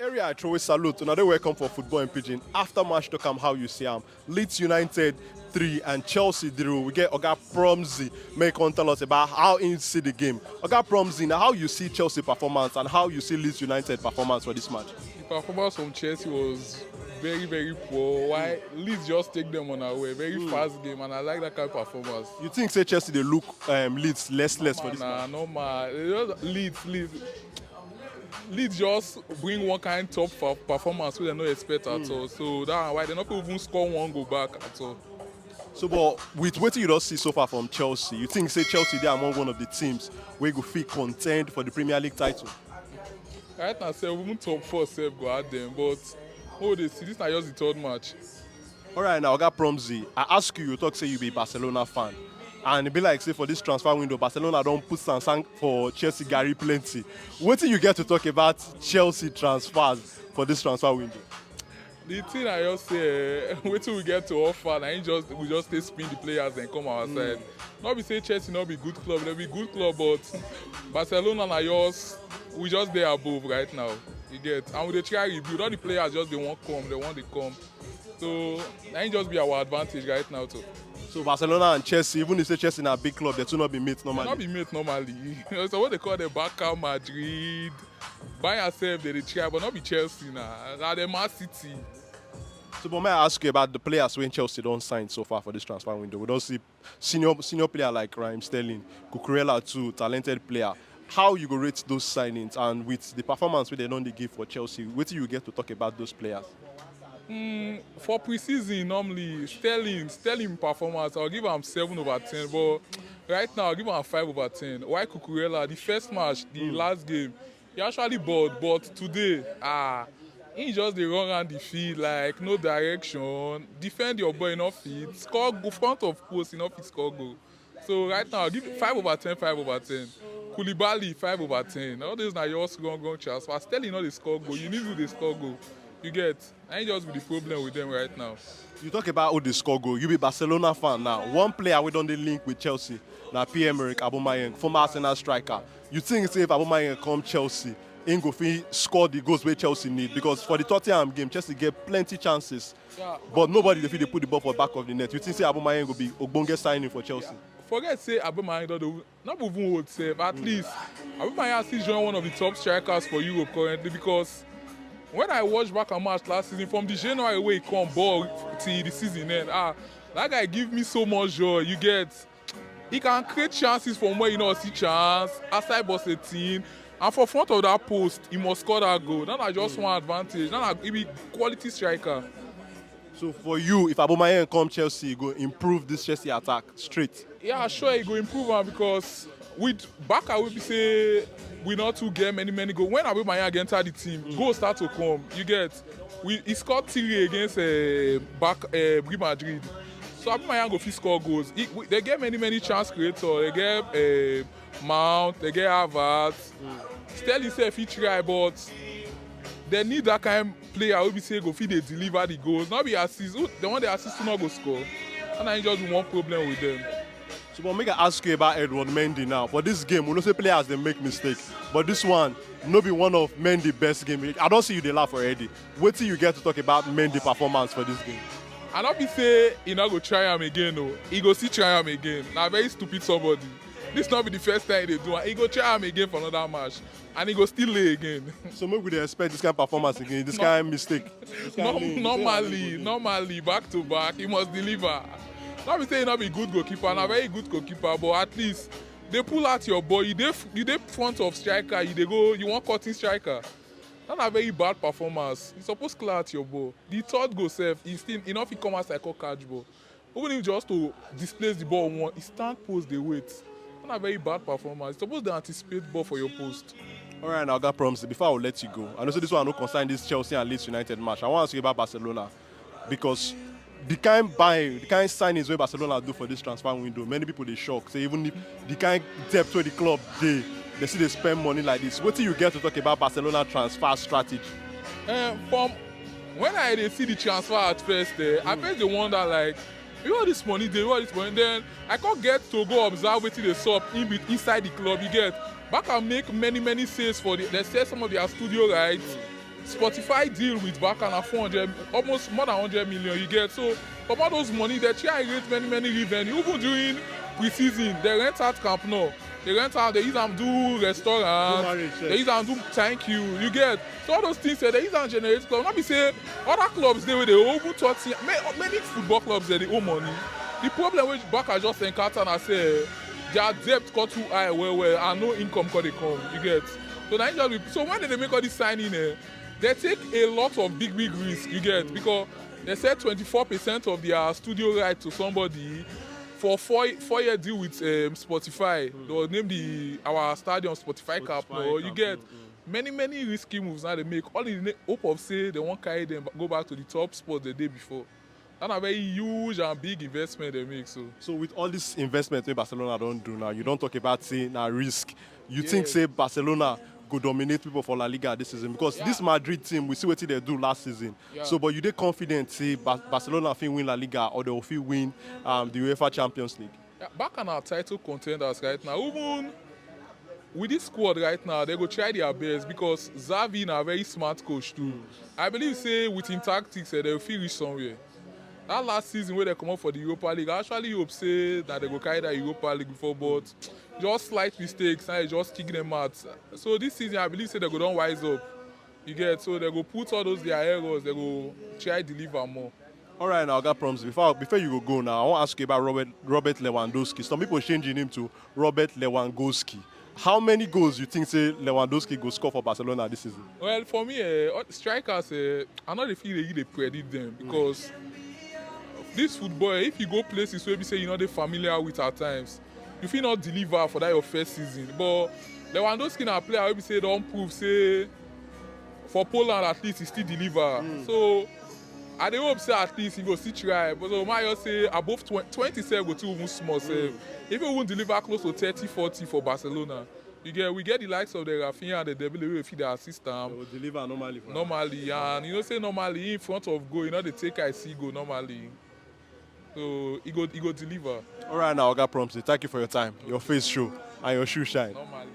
Area I throw a salute. Another welcome for football and Pidgin. After match to come, how you see them. Leeds United 3 and Chelsea drew. We get Oga Promzy may come tell us about how he see the game. Oga Promzy, now how you see Chelsea performance and how you see Leeds United performance for this match. The performance from Chelsea was very, very poor. Why Leeds just take them on our way. Very fast game, and I like that kind of performance. You think say Chelsea they look Leeds less for this Nah, match? no man. Leeds just bring one kind top performance we they not expect at all. So that's why they not even score one goal back at all. So, but with what you don't see so far from Chelsea, you think say Chelsea they are among one of the teams where you feel contend for the Premier League title? Right now, say even top four self go at them, but oh, they see this now just the third match. All right, now Oga Promzy, I ask you, you talk say you be a Barcelona fan, and it be like say for this transfer window, Barcelona don't put Sansang for Chelsea Gary plenty. What do you get to talk about Chelsea transfers for this transfer window? The thing I just say, wait till we get to offer, and we just stay spin the players and come our side. Not be say Chelsea not be good club, they be good club, but Barcelona and yours, we just there above right now. You get, and we dey try rebuild. All the players just they want to come. So that ain't just be our advantage right now too. So Barcelona and Chelsea, even if say Chelsea in a big club, they two not be mates They normally. not be mate normally. So what they call the Barca, Madrid, by yourself they try, but not be Chelsea now. Nah. The Man City. So, but may I ask you about the players when Chelsea don't sign so far for this transfer window? We don't see senior player like Raheem Sterling, Cucurella too, talented player. How you go rate those signings and with the performance they don't give for Chelsea, what do you get to talk about those players? For pre-season, normally Sterling performance, I'll give him 7/10. But right now, I'll give him 5/10. Why Cucurella? The first match, the last game, he actually balled. But today, he just dey run around the field like no direction. Defend your ball enough fit. Score go front of post enough fit score goal. So right now, I'll give it 5/10, 5/10. Koulibaly 5/10. All these na yours wrong transfer. Sterling not dey score goal. You need to dey score goal. You get, I just be the problem with them right now. You talk about who they score goal. You be Barcelona fan now. One player we don't dey link with Chelsea. Now Pierre-Emerick Aubameyang, former Arsenal striker. You think say if Aubameyang come Chelsea, he go fit score the goals where Chelsea need? Because for the Tottenham game, Chelsea get plenty chances, Yeah. but nobody dey fit dey put the ball for the back of the net. You think say Aubameyang go be ogbonge signing for Chelsea? Forget say Aubameyang don not even hold safe. At least Aubameyang still join one of the top strikers for Europe currently because when I watched back a match last season, from the January way he come ball till the season end, that guy give me so much joy. You get, he can create chances from where you know see chance, outside box 18, and for front of that post, he must score that goal. That na just one advantage. That na he be quality striker. So for you, if Aubameyang come Chelsea, he go improve this Chelsea attack straight. Yeah, sure, he go improve am because with Barca we be say we not too get many goals. When Aubameyang enter the team, goals start to come. You get, he scored 3 against Real Madrid. So Aubameyang go fit score goals. They get many chance creators. They get Mount, they get Havertz. Sterling say fit try, but they need that kind of player who be say go fit dey deliver the goals. Not be assist. The one they assist not go score. And I just one problem with them. So, but make I ask you about Edward Mendy now. For this game, we know say players they make mistakes, but this one no be one of Mendy's best game. I don't see you dey laugh already. Wait till you get to talk about Mendy performance for this game. I not be say he not go try him again. No, he go still try him again. Now very stupid somebody. This not be the first time they do. He go try him again for another match, and he go still lay again. So maybe we dey expect this kind of performance again, this kind of mistake. This kind of lane. Normally, back to back, he must deliver. Not be saying he not be good goalkeeper, na very good goalkeeper, but at least they pull out your ball. You dey front of striker, you want cutting striker. That's a very bad performance. You supposed to clear out your ball. The third goal sef, he not fit come out like a catch ball. Even if just to displace the ball one, he stand post dey wait. That's a very bad performance. You supposed to anticipate ball for your post. All right, now Oga Promzy, before I will let you go, I know say this one no concern this Chelsea and Leeds United match. I want to ask you about Barcelona because the kind signings wey Barcelona do for this transfer window, many people dey shock. Say even if the kind depth wey the club dey, they see they spend money like this. What do you get to talk about Barcelona transfer strategy? From when I dey see the transfer at first, I first dey wonder like, where this money dey, then I can't get to go observe wetin dey sup inside the club. You get, Barca make many saves for they sell some of their studio rights. Spotify deal with Bacana 400, almost more than 100 million you get. So from all those money, they try and rate many revenue. Even during pre-season, they rent out Camp Nou. They rent out, they use them do restaurants, they use them do thank you get. So all those things, they use them generate club. Not be say, other clubs, they open 30, many football clubs, they owe money. The problem with Baka just encounter and say, their debt got too high, and no income because they come, you get. So when they make all this signing, they take a lot of big risks, you get, because they said 24% of their studio right to somebody for four-year deal with Spotify. They will name our stadium Spotify Cup. No, you get many risky moves now they make. All in the hope of say they won't carry them go back to the top spot the day before. That's a very huge and big investment they make. So with all this investment that Barcelona don't do now, you don't talk about say now risk. You think say Barcelona go dominate people for La Liga this season because this Madrid team we see what they do last season. So but you dey confident say Barcelona will win La Liga or they will win the UEFA Champions League? Back on our title contenders right now, even with this squad right now, they go try their best because Xavi is a very smart coach too. I believe say with him tactics they will reach somewhere. That last season where they come up for the Europa League, I actually hope say that they go carry the Europa League before, but just slight mistakes and just kick them out. So this season, I believe say they go don't wise up. You get, so they go put all those their errors, they go try deliver more. All right, now Oga Promzy, before you go now, I want to ask you about Robert Lewandowski. Some people changing him to Robert Lewandowski. How many goals you think say Lewandowski go score for Barcelona this season? Well, for me, strikers, I know they feel they predict them because this football, if you go places where we say you're not familiar with at times, you feel not deliver for that your first season. But Lewandowski na player where we say don't prove say for Poland at least he still deliver. So I dey hope say at least he go still try. But so my say above 27 go too even small. If he won't deliver close to 30-40 for Barcelona, we get the likes of the Rafinha and the Dembele wey fit dey assist am. They will deliver normally. Normally, and you know say normally in front of goal, you know they take I see goal normally. So he go deliver. All right now, Oga Promzy, thank you for your time, your face show, and your shoe shine. Normally.